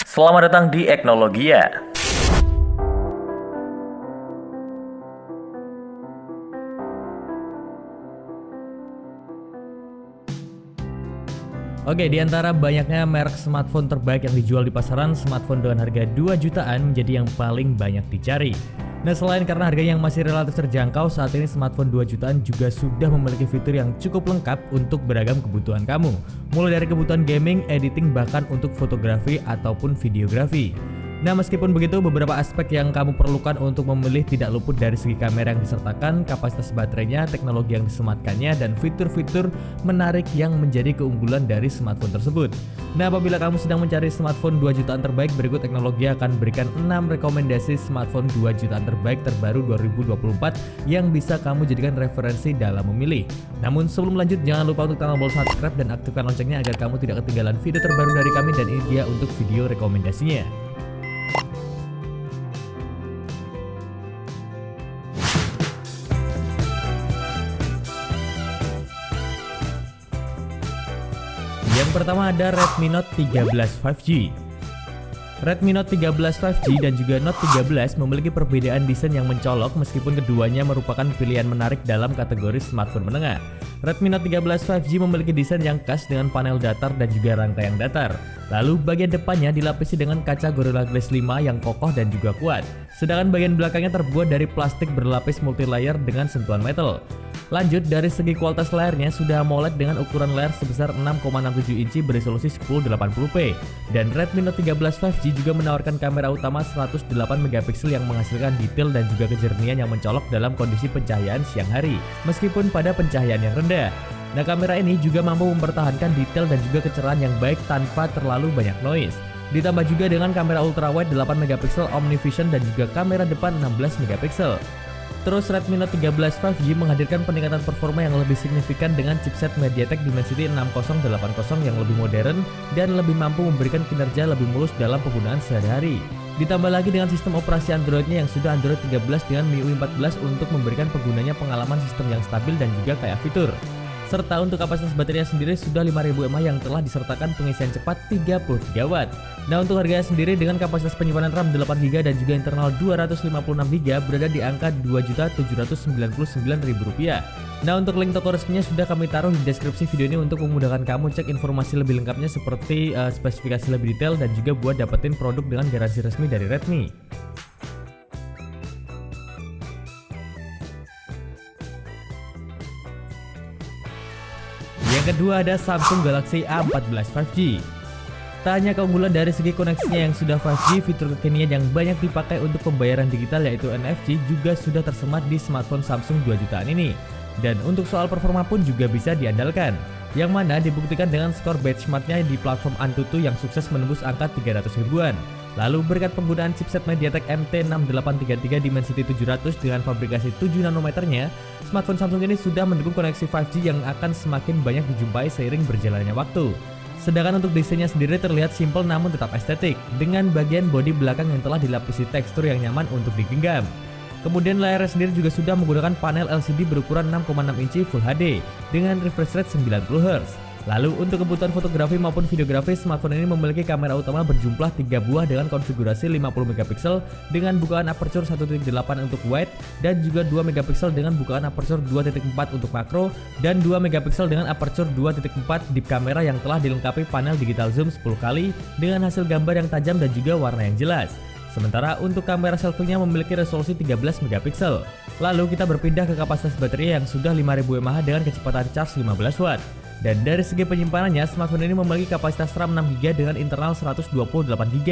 Selamat datang di Eknologia. Oke, di antara banyaknya merek smartphone terbaik yang dijual di pasaran, smartphone dengan harga 2 jutaan menjadi yang paling banyak dicari. Nah, selain karena harganya yang masih relatif terjangkau, saat ini smartphone 2 jutaan juga sudah memiliki fitur yang cukup lengkap untuk beragam kebutuhan kamu. Mulai dari kebutuhan gaming, editing, bahkan untuk fotografi ataupun videografi. Nah, meskipun begitu, beberapa aspek yang kamu perlukan untuk memilih tidak luput dari segi kamera yang disertakan, kapasitas baterainya, teknologi yang disematkannya, dan fitur-fitur menarik yang menjadi keunggulan dari smartphone tersebut. Nah, apabila kamu sedang mencari smartphone 2 jutaan terbaik, berikut Eknologia akan berikan 6 rekomendasi smartphone 2 jutaan terbaik terbaru 2024 yang bisa kamu jadikan referensi dalam memilih. Namun sebelum lanjut, jangan lupa untuk tekan tombol subscribe dan aktifkan loncengnya agar kamu tidak ketinggalan video terbaru dari kami, dan ini dia untuk video rekomendasinya. Yang pertama ada Redmi Note 13 5G. Redmi Note 13 5G dan juga Note 13 memiliki perbedaan desain yang mencolok, meskipun keduanya merupakan pilihan menarik dalam kategori smartphone menengah. Redmi Note 13 5G memiliki desain yang khas dengan panel datar dan juga rangka yang datar. Lalu bagian depannya dilapisi dengan kaca Gorilla Glass 5 yang kokoh dan juga kuat. Sedangkan bagian belakangnya terbuat dari plastik berlapis multilayer dengan sentuhan metal. Lanjut, dari segi kualitas layarnya sudah AMOLED dengan ukuran layar sebesar 6,67 inci beresolusi 1080p. Dan Redmi Note 13 5G juga menawarkan kamera utama 108 megapiksel yang menghasilkan detail dan juga kejernihan yang mencolok dalam kondisi pencahayaan siang hari, meskipun pada pencahayaan yang rendah. Nah, kamera ini juga mampu mempertahankan detail dan juga kecerahan yang baik tanpa terlalu banyak noise. Ditambah juga dengan kamera ultrawide 8 megapiksel OmniVision dan juga kamera depan 16 megapiksel. Terus Redmi Note 13 5G menghadirkan peningkatan performa yang lebih signifikan dengan chipset MediaTek Dimensity 6080 yang lebih modern dan lebih mampu memberikan kinerja lebih mulus dalam penggunaan sehari-hari. Ditambah lagi dengan sistem operasi Androidnya yang sudah Android 13 dengan MIUI 14 untuk memberikan penggunanya pengalaman sistem yang stabil dan juga kaya fitur. Serta untuk kapasitas baterainya sendiri sudah 5000 mAh yang telah disertakan pengisian cepat 33 Watt. Nah, untuk harganya sendiri dengan kapasitas penyimpanan RAM 8GB dan juga internal 256GB berada di angka Rp2.799.000. Nah, untuk link toko resminya sudah kami taruh di deskripsi video ini untuk memudahkan kamu cek informasi lebih lengkapnya seperti spesifikasi lebih detail dan juga buat dapetin produk dengan garansi resmi dari Redmi. Yang kedua ada Samsung Galaxy A14 5G. Tak hanya keunggulan dari segi koneksinya yang sudah 5G, fitur kekinian yang banyak dipakai untuk pembayaran digital yaitu NFC juga sudah tersemat di smartphone Samsung 2 jutaan ini. Dan untuk soal performa pun juga bisa diandalkan, yang mana dibuktikan dengan skor benchmarknya di platform Antutu yang sukses menembus angka 300 ribuan. Lalu berkat penggunaan chipset MediaTek MT6833 Dimensity 700 dengan fabrikasi 7 nanometernya, smartphone Samsung ini sudah mendukung koneksi 5G yang akan semakin banyak dijumpai seiring berjalannya waktu. Sedangkan untuk desainnya sendiri terlihat simpel namun tetap estetik, dengan bagian bodi belakang yang telah dilapisi tekstur yang nyaman untuk digenggam. Kemudian layarnya sendiri juga sudah menggunakan panel LCD berukuran 6,6 inci Full HD dengan refresh rate 90Hz. Lalu untuk kebutuhan fotografi maupun videografi, smartphone ini memiliki kamera utama berjumlah 3 buah dengan konfigurasi 50 megapiksel dengan bukaan aperture 1.8 untuk wide dan juga 2 megapiksel dengan bukaan aperture 2.4 untuk makro dan 2 megapiksel dengan aperture 2.4 deep kamera yang telah dilengkapi panel digital zoom 10 kali dengan hasil gambar yang tajam dan juga warna yang jelas. Sementara untuk kamera selfie-nya memiliki resolusi 13 megapiksel. Lalu kita berpindah ke kapasitas baterai yang sudah 5000 mAh dengan kecepatan charge 15 Watt. Dan dari segi penyimpanannya, smartphone ini memiliki kapasitas RAM 6GB dengan internal 128GB.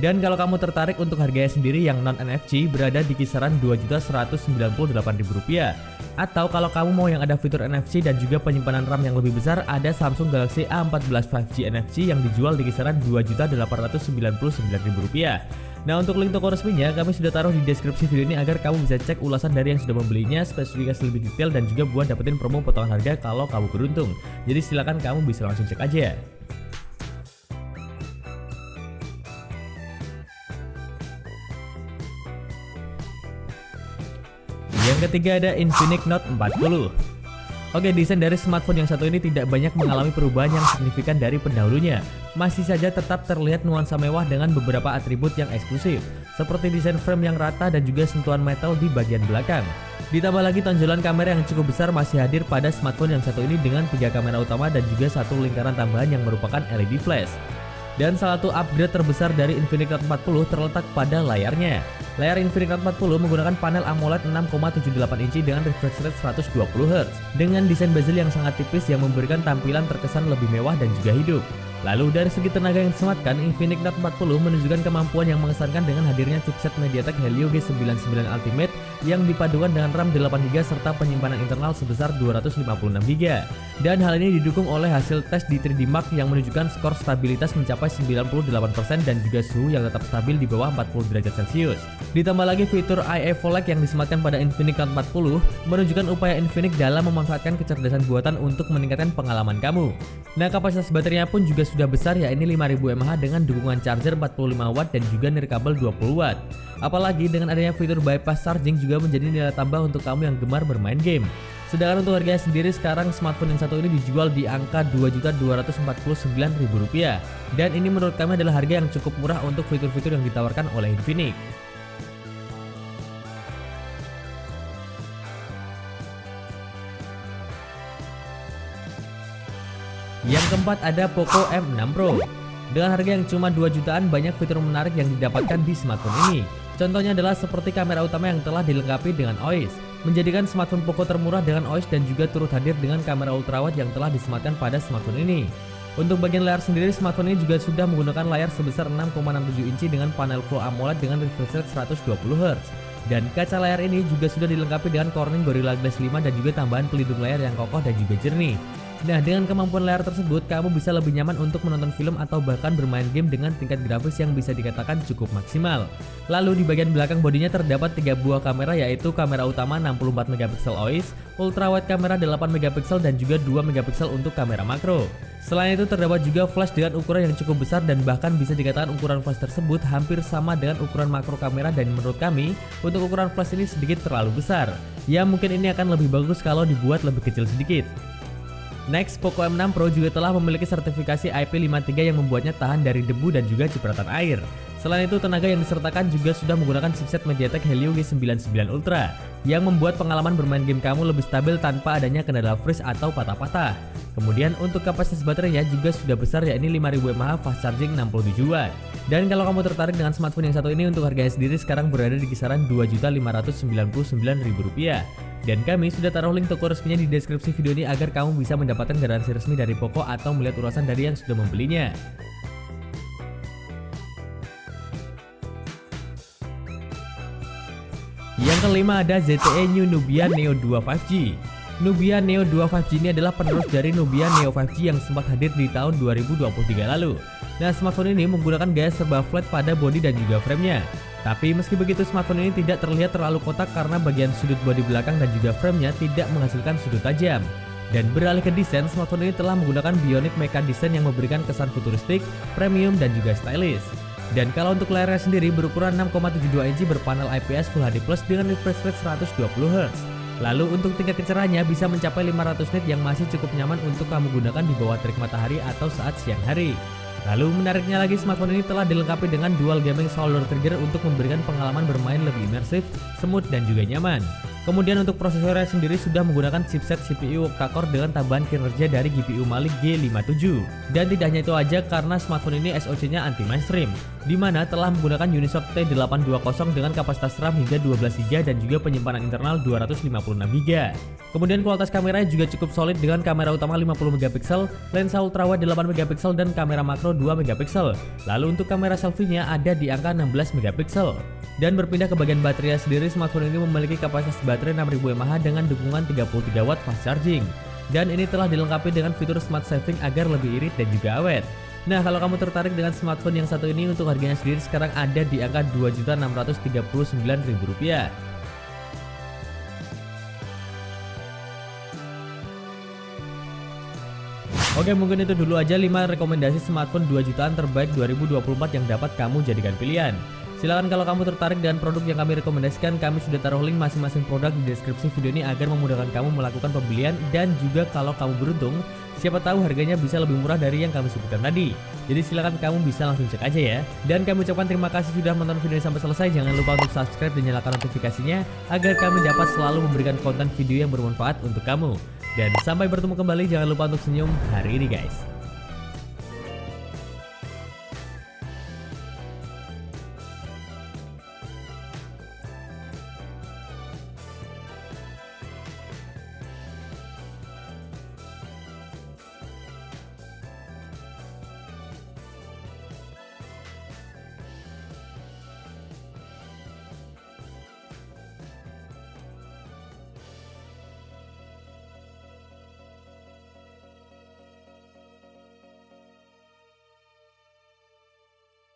Dan kalau kamu tertarik untuk harganya sendiri yang non-NFC berada di kisaran Rp2.198.000. Atau kalau kamu mau yang ada fitur NFC dan juga penyimpanan RAM yang lebih besar, ada Samsung Galaxy A14 5G NFC yang dijual di kisaran Rp2.899.000. Nah, untuk link toko resminya kami sudah taruh di deskripsi video ini agar kamu bisa cek ulasan dari yang sudah membelinya, spesifikasi lebih detail dan juga buat dapetin promo potongan harga kalau kamu beruntung. Jadi silakan kamu bisa langsung cek aja. Yang ketiga ada Infinix Note 40. Oke, desain dari smartphone yang satu ini tidak banyak mengalami perubahan yang signifikan dari pendahulunya. masih saja tetap terlihat nuansa mewah dengan beberapa atribut yang eksklusif, seperti desain frame yang rata dan juga sentuhan metal di bagian belakang. Ditambah lagi tonjolan kamera yang cukup besar masih hadir pada smartphone yang satu ini dengan 3 kamera utama dan juga satu lingkaran tambahan yang merupakan LED flash. Dan salah satu upgrade terbesar dari Infinix Note 40 terletak pada layarnya. Layar Infinix Note 40 menggunakan panel AMOLED 6,78 inci dengan refresh rate 120Hz dengan desain bezel yang sangat tipis yang memberikan tampilan terkesan lebih mewah dan juga hidup. Lalu dari segi tenaga yang disematkan, Infinix Note 40 menunjukkan kemampuan yang mengesankan dengan hadirnya chipset MediaTek Helio G99 Ultimate yang dipadukan dengan RAM 8GB serta penyimpanan internal sebesar 256GB. Dan hal ini didukung oleh hasil tes di 3D Mark yang menunjukkan skor stabilitas mencapai 98% dan juga suhu yang tetap stabil di bawah 40 derajat Celcius. Ditambah lagi fitur Eye Flag yang disematkan pada Infinix Note 40 menunjukkan upaya Infinix dalam memanfaatkan kecerdasan buatan untuk meningkatkan pengalaman kamu. Nah, kapasitas baterainya pun juga sudah besar, yakni 5000 mAh dengan dukungan charger 45 watt dan juga nirkabel 20 watt. Apalagi dengan adanya fitur bypass charging juga menjadi nilai tambah untuk kamu yang gemar bermain game. Sedangkan untuk harganya sendiri sekarang smartphone yang satu ini dijual di angka Rp2.249.000 dan ini menurut kami adalah harga yang cukup murah untuk fitur-fitur yang ditawarkan oleh Infinix. Yang keempat ada Poco M6 Pro. Dengan harga yang cuma 2 jutaan, banyak fitur menarik yang didapatkan di smartphone ini. Contohnya adalah seperti kamera utama yang telah dilengkapi dengan OIS, menjadikan smartphone Poco termurah dengan OIS dan juga turut hadir dengan kamera ultrawide yang telah disematkan pada smartphone ini. Untuk bagian layar sendiri, smartphone ini juga sudah menggunakan layar sebesar 6,67 inci dengan panel Full AMOLED dengan refresh rate 120Hz. Dan kaca layar ini juga sudah dilengkapi dengan Corning Gorilla Glass 5 dan juga tambahan pelindung layar yang kokoh dan juga jernih. Nah, dengan kemampuan layar tersebut, kamu bisa lebih nyaman untuk menonton film atau bahkan bermain game dengan tingkat grafis yang bisa dikatakan cukup maksimal. Lalu di bagian belakang bodinya terdapat 3 buah kamera, yaitu kamera utama 64MP OIS, ultrawide kamera 8MP dan juga 2MP untuk kamera makro. Selain itu terdapat juga flash dengan ukuran yang cukup besar dan bahkan bisa dikatakan ukuran flash tersebut hampir sama dengan ukuran makro kamera, dan menurut kami untuk ukuran flash ini sedikit terlalu besar. Ya, mungkin ini akan lebih bagus kalau dibuat lebih kecil sedikit. Next, Poco M6 Pro juga telah memiliki sertifikasi IP53 yang membuatnya tahan dari debu dan juga cipratan air. Selain itu, tenaga yang disertakan juga sudah menggunakan chipset MediaTek Helio G99 Ultra yang membuat pengalaman bermain game kamu lebih stabil tanpa adanya kendala freeze atau patah-patah. Kemudian untuk kapasitas baterainya juga sudah besar, yakni 5000 mAh fast charging 67 watt. Dan kalau kamu tertarik dengan smartphone yang satu ini, untuk harganya sendiri sekarang berada di kisaran Rp2.599.000. Dan kami sudah taruh link toko resminya di deskripsi video ini agar kamu bisa mendapatkan garansi resmi dari Poco atau melihat ulasan dari yang sudah membelinya. Yang kelima ada ZTE New Nubia Neo 2 5G. Nubia Neo 2 5G ini adalah penerus dari Nubia Neo 5G yang sempat hadir di tahun 2023 lalu. Nah, smartphone ini menggunakan gaya serba flat pada bodi dan juga framenya. Tapi meski begitu, smartphone ini tidak terlihat terlalu kotak karena bagian sudut bodi belakang dan juga framenya tidak menghasilkan sudut tajam. Dan beralih ke desain, smartphone ini telah menggunakan Bionic Mecha Design yang memberikan kesan futuristik, premium, dan juga stylish. Dan kalau untuk layarnya sendiri berukuran 6,72 inci berpanel IPS Full HD Plus dengan refresh rate 120Hz. Lalu untuk tingkat kecerahannya bisa mencapai 500 nit yang masih cukup nyaman untuk kamu gunakan di bawah terik matahari atau saat siang hari. Lalu menariknya lagi, smartphone ini telah dilengkapi dengan dual gaming shoulder trigger untuk memberikan pengalaman bermain lebih imersif, smooth, dan juga nyaman. Kemudian untuk prosesornya sendiri sudah menggunakan chipset CPU octa-core dengan tambahan kinerja dari GPU Mali G57. Dan tidak hanya itu aja, karena smartphone ini SoC-nya anti-mainstream, di mana telah menggunakan Unisoc T820 dengan kapasitas RAM hingga 12GB dan juga penyimpanan internal 256GB. Kemudian kualitas kameranya juga cukup solid dengan kamera utama 50MP, lensa ultrawide 8MP dan kamera makro 2MP. Lalu untuk kamera selfie-nya ada di angka 16MP. Dan berpindah ke bagian baterai sendiri, smartphone ini memiliki kapasitas baterai 6000 mAh dengan dukungan 33 watt fast charging. Dan ini telah dilengkapi dengan fitur smart saving agar lebih irit dan juga awet. Nah, kalau kamu tertarik dengan smartphone yang satu ini, untuk harganya sendiri sekarang ada di angka Rp2.639.000. Oke, mungkin itu dulu aja 5 rekomendasi smartphone 2 jutaan terbaik 2024 yang dapat kamu jadikan pilihan. Silahkan kalau kamu tertarik dengan produk yang kami rekomendasikan, kami sudah taruh link masing-masing produk di deskripsi video ini agar memudahkan kamu melakukan pembelian. Dan juga kalau kamu beruntung, siapa tahu harganya bisa lebih murah dari yang kami sebutkan tadi. Jadi silahkan kamu bisa langsung cek aja ya. Dan kami ucapkan terima kasih sudah menonton video ini sampai selesai. Jangan lupa untuk subscribe dan nyalakan notifikasinya agar kami dapat selalu memberikan konten video yang bermanfaat untuk kamu. Dan sampai bertemu kembali, jangan lupa untuk senyum hari ini guys.